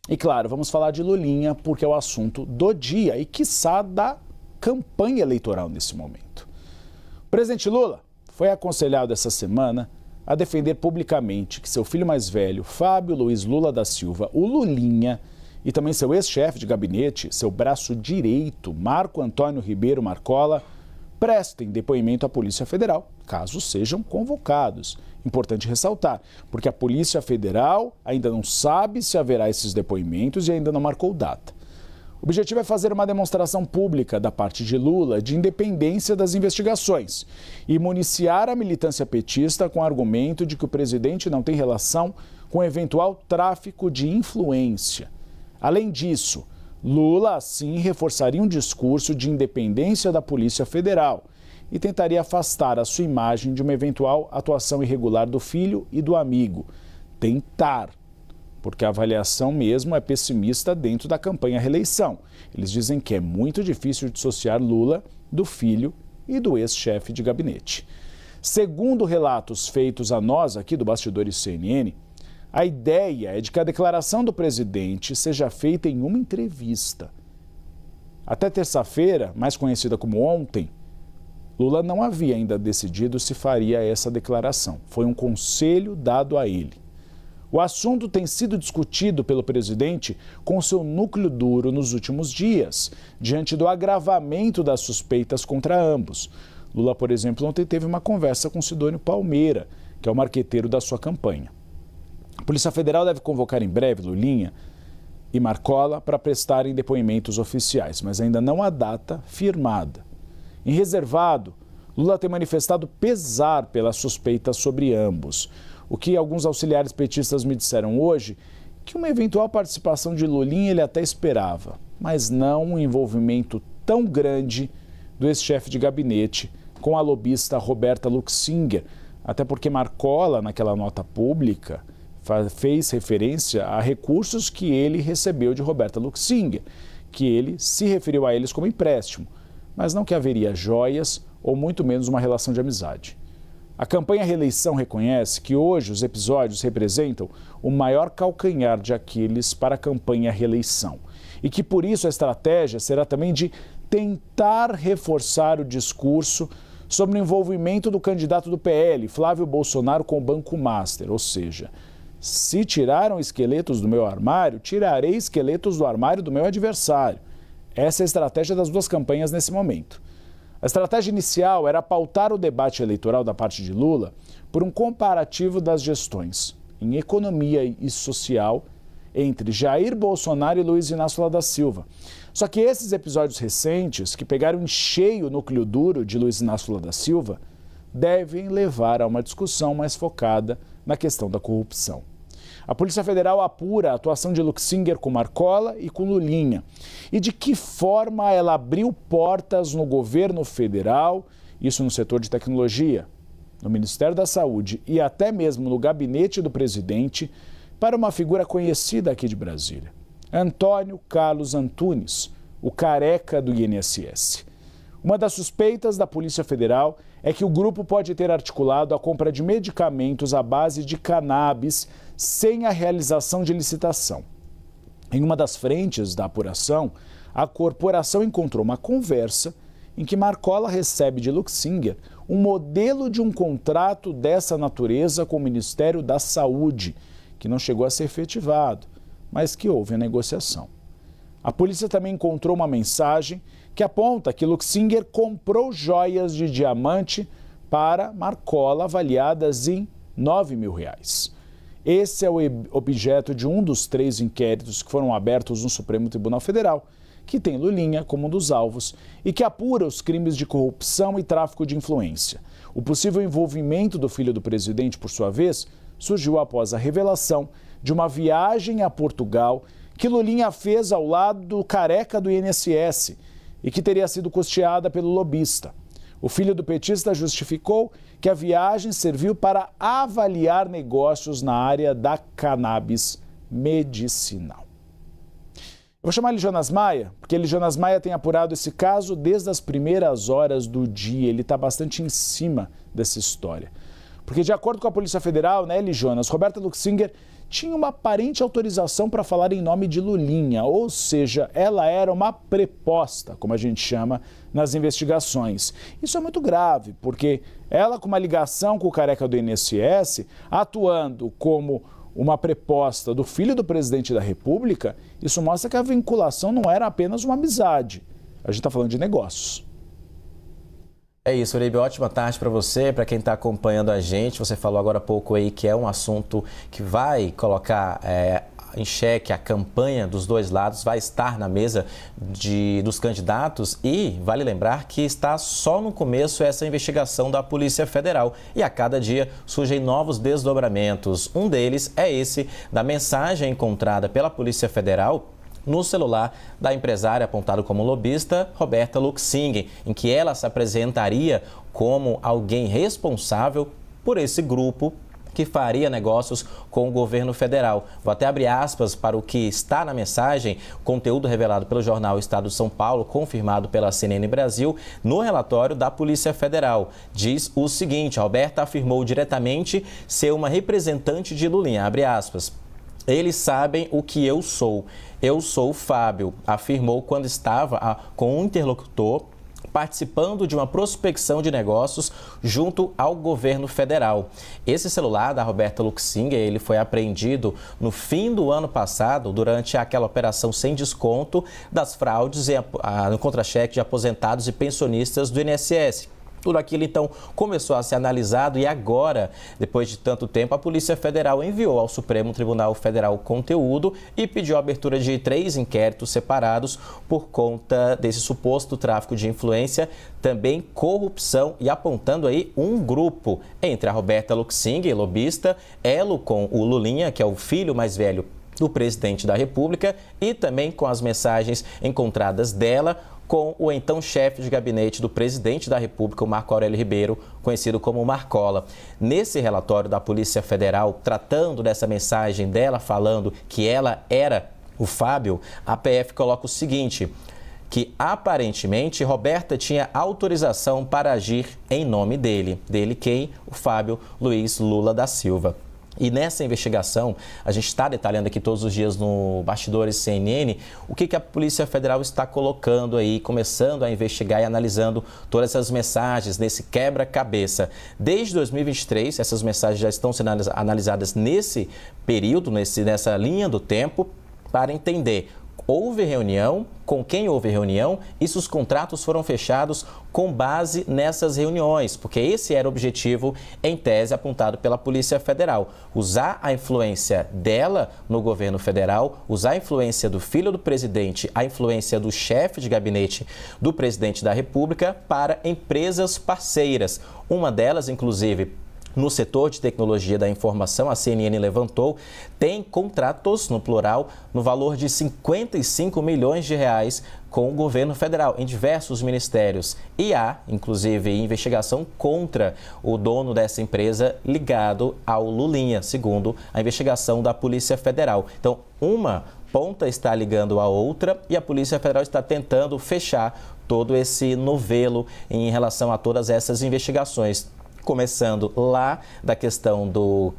E claro, vamos falar de Lulinha porque é o assunto do dia e quiçá da campanha eleitoral nesse momento. O presidente Lula foi aconselhado essa semana a defender publicamente que seu filho mais velho, Fábio Luiz Lula da Silva, o Lulinha, e também seu ex-chefe de gabinete, seu braço direito, Marco Antônio Ribeiro Marcola, prestem depoimento à Polícia Federal, caso sejam convocados. Importante ressaltar, porque a Polícia Federal ainda não sabe se haverá esses depoimentos e ainda não marcou data. O objetivo é fazer uma demonstração pública da parte de Lula de independência das investigações e municiar a militância petista com o argumento de que o presidente não tem relação com eventual tráfico de influência. Além disso, Lula, assim, reforçaria um discurso de independência da Polícia Federal e tentaria afastar a sua imagem de uma eventual atuação irregular do filho e do amigo. Tentar, porque a avaliação mesmo é pessimista dentro da campanha à reeleição. Eles dizem que é muito difícil dissociar Lula do filho e do ex-chefe de gabinete. Segundo relatos feitos a nós aqui do Bastidores CNN, a ideia é de que a declaração do presidente seja feita em uma entrevista. Até terça-feira, mais conhecida como ontem, Lula não havia ainda decidido se faria essa declaração. Foi um conselho dado a ele. O assunto tem sido discutido pelo presidente com seu núcleo duro nos últimos dias, diante do agravamento das suspeitas contra ambos. Lula, por exemplo, ontem teve uma conversa com Sidônio Palmeira, que é o marqueteiro da sua campanha. A Polícia Federal deve convocar em breve Lulinha e Marcola para prestarem depoimentos oficiais, mas ainda não há data firmada. Em reservado, Lula tem manifestado pesar pelas suspeitas sobre ambos. O que alguns auxiliares petistas me disseram hoje, que uma eventual participação de Lulinha ele até esperava, mas não um envolvimento tão grande do ex-chefe de gabinete com a lobista Roberta Luxinger, até porque Marcola, naquela nota pública, fez referência a recursos que ele recebeu de Roberta Luxinger, que ele se referiu a eles como empréstimo, mas não que haveria joias ou muito menos uma relação de amizade. A campanha reeleição reconhece que hoje os episódios representam o maior calcanhar de Aquiles para a campanha reeleição e que por isso a estratégia será também de tentar reforçar o discurso sobre o envolvimento do candidato do PL, Flávio Bolsonaro, com o Banco Master, ou seja, se tiraram esqueletos do meu armário, tirarei esqueletos do armário do meu adversário. Essa é a estratégia das duas campanhas nesse momento. A estratégia inicial era pautar o debate eleitoral da parte de Lula por um comparativo das gestões em economia e social entre Jair Bolsonaro e Luiz Inácio Lula da Silva. Só que esses episódios recentes, que pegaram em cheio o núcleo duro de Luiz Inácio Lula da Silva, devem levar a uma discussão mais focada na questão da corrupção. A Polícia Federal apura a atuação de Luxinger com Marcola e com Lulinha e de que forma ela abriu portas no governo federal, isso no setor de tecnologia, no Ministério da Saúde e até mesmo no gabinete do presidente, para uma figura conhecida aqui de Brasília, Antônio Carlos Antunes, o careca do INSS. Uma das suspeitas da Polícia Federal é que o grupo pode ter articulado a compra de medicamentos à base de cannabis sem a realização de licitação. Em uma das frentes da apuração, a corporação encontrou uma conversa em que Marcola recebe de Luxinger um modelo de um contrato dessa natureza com o Ministério da Saúde, que não chegou a ser efetivado, mas que houve a negociação. A polícia também encontrou uma mensagem que aponta que Luxinger comprou joias de diamante para Marcola avaliadas em R$ 9.000. Esse é o objeto de um dos 3 inquéritos que foram abertos no Supremo Tribunal Federal, que tem Lulinha como um dos alvos e que apura os crimes de corrupção e tráfico de influência. O possível envolvimento do filho do presidente, por sua vez, surgiu após a revelação de uma viagem a Portugal que Lulinha fez ao lado do careca do INSS e que teria sido custeada pelo lobista. O filho do petista justificou que a viagem serviu para avaliar negócios na área da cannabis medicinal. Eu vou chamar ele Jonas Maia, porque ele, Jonas Maia, tem apurado esse caso desde as primeiras horas do dia. Ele está bastante em cima dessa história. Porque, de acordo com a Polícia Federal, Nelly Jonas, Roberta Luxinger tinha uma aparente autorização para falar em nome de Lulinha, ou seja, ela era uma preposta, como a gente chama, nas investigações. Isso é muito grave, porque ela, com uma ligação com o careca do INSS, atuando como uma preposta do filho do presidente da República, isso mostra que a vinculação não era apenas uma amizade. A gente está falando de negócios. É isso, Uribe. Ótima tarde para você, para quem está acompanhando a gente. Você falou agora há pouco aí que é um assunto que vai colocar em xeque a campanha dos dois lados, vai estar na mesa dos candidatos e vale lembrar que está só no começo essa investigação da Polícia Federal e a cada dia surgem novos desdobramentos. Um deles é esse da mensagem encontrada pela Polícia Federal no celular da empresária apontado como lobista, Roberta Luxinger, em que ela se apresentaria como alguém responsável por esse grupo que faria negócios com o governo federal. Vou até abrir aspas para o que está na mensagem, conteúdo revelado pelo jornal Estado de São Paulo, confirmado pela CNN Brasil, no relatório da Polícia Federal. Diz o seguinte: a Roberta afirmou diretamente ser uma representante de Lulinha, abre aspas. Eles sabem o que eu sou. Eu sou o Fábio, afirmou quando estava com um interlocutor participando de uma prospecção de negócios junto ao governo federal. Esse celular da Roberta Luxinger, ele foi apreendido no fim do ano passado, durante aquela operação sem desconto das fraudes no contra-cheque de aposentados e pensionistas do INSS. Tudo aquilo, então, começou a ser analisado e agora, depois de tanto tempo, a Polícia Federal enviou ao Supremo Tribunal Federal o conteúdo e pediu a abertura de 3 inquéritos separados por conta desse suposto tráfico de influência, também corrupção e apontando aí um grupo entre a Roberta Luxinger, lobista, elo com o Lulinha, que é o filho mais velho do presidente da República, e também com as mensagens encontradas dela com o então chefe de gabinete do presidente da República, o Marco Aurélio Ribeiro, conhecido como Marcola. Nesse relatório da Polícia Federal, tratando dessa mensagem dela, falando que ela era o Fábio, a PF coloca o seguinte: que aparentemente Roberta tinha autorização para agir em nome dele. Dele quem? O Fábio Luiz Lula da Silva. E nessa investigação, a gente está detalhando aqui todos os dias no Bastidores CNN, o que a Polícia Federal está colocando aí, começando a investigar e analisando todas essas mensagens nesse quebra-cabeça. Desde 2023, essas mensagens já estão sendo analisadas nesse período, nessa linha do tempo, para entender: houve reunião, com quem houve reunião e se os contratos foram fechados com base nessas reuniões, porque esse era o objetivo, em tese, apontado pela Polícia Federal. Usar a influência dela no governo federal, usar a influência do filho do presidente, a influência do chefe de gabinete do presidente da República para empresas parceiras. Uma delas, inclusive, no setor de tecnologia da informação, a CNN levantou, tem contratos, no plural, no valor de 55 milhões de reais com o governo federal, em diversos ministérios. E há, inclusive, investigação contra o dono dessa empresa ligado ao Lulinha, segundo a investigação da Polícia Federal. Então, uma ponta está ligando a outra e a Polícia Federal está tentando fechar todo esse novelo em relação a todas essas investigações. Começando lá da questão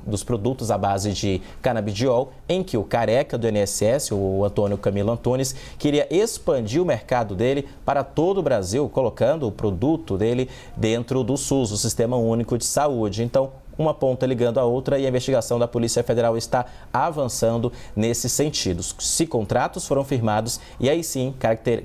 dos produtos à base de canabidiol, em que o careca do INSS, o Antônio Camilo Antunes, queria expandir o mercado dele para todo o Brasil, colocando o produto dele dentro do SUS, o Sistema Único de Saúde. Então, uma ponta ligando a outra e a investigação da Polícia Federal está avançando nesses sentidos. Se contratos foram firmados, e aí sim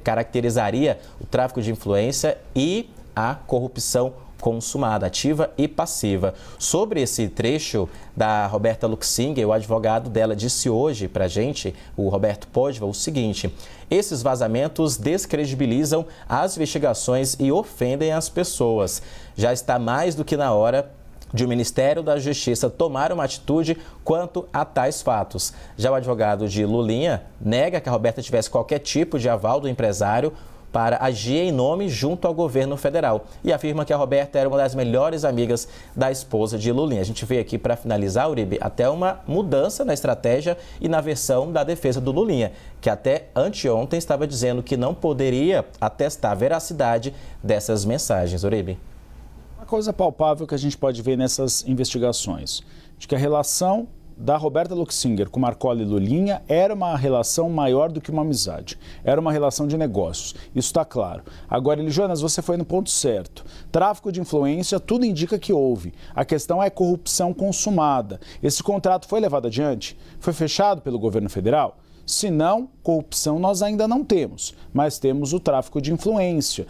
caracterizaria o tráfico de influência e a corrupção consumada, ativa e passiva. Sobre esse trecho da Roberta Luxinger, o advogado dela disse hoje para a gente, o Roberto Pódiva, o seguinte: esses vazamentos descredibilizam as investigações e ofendem as pessoas. Já está mais do que na hora de o Ministério da Justiça tomar uma atitude quanto a tais fatos. Já o advogado de Lulinha nega que a Roberta tivesse qualquer tipo de aval do empresário para agir em nome junto ao governo federal e afirma que a Roberta era uma das melhores amigas da esposa de Lulinha. A gente vê aqui, para finalizar, Uribe, até uma mudança na estratégia e na versão da defesa do Lulinha, que até anteontem estava dizendo que não poderia atestar a veracidade dessas mensagens. Uribe. coisa palpável que a gente pode ver nessas investigações, de que a relação da Roberta Luxinger com Marcola e Lulinha era uma relação maior do que uma amizade. Era uma relação de negócios. Isso está claro. Agora, Elijonas, você foi no ponto certo. Tráfico de influência, tudo indica que houve. A questão é corrupção consumada. Esse contrato foi levado adiante? Foi fechado pelo governo federal? Se não, corrupção nós ainda não temos, mas temos o tráfico de influência.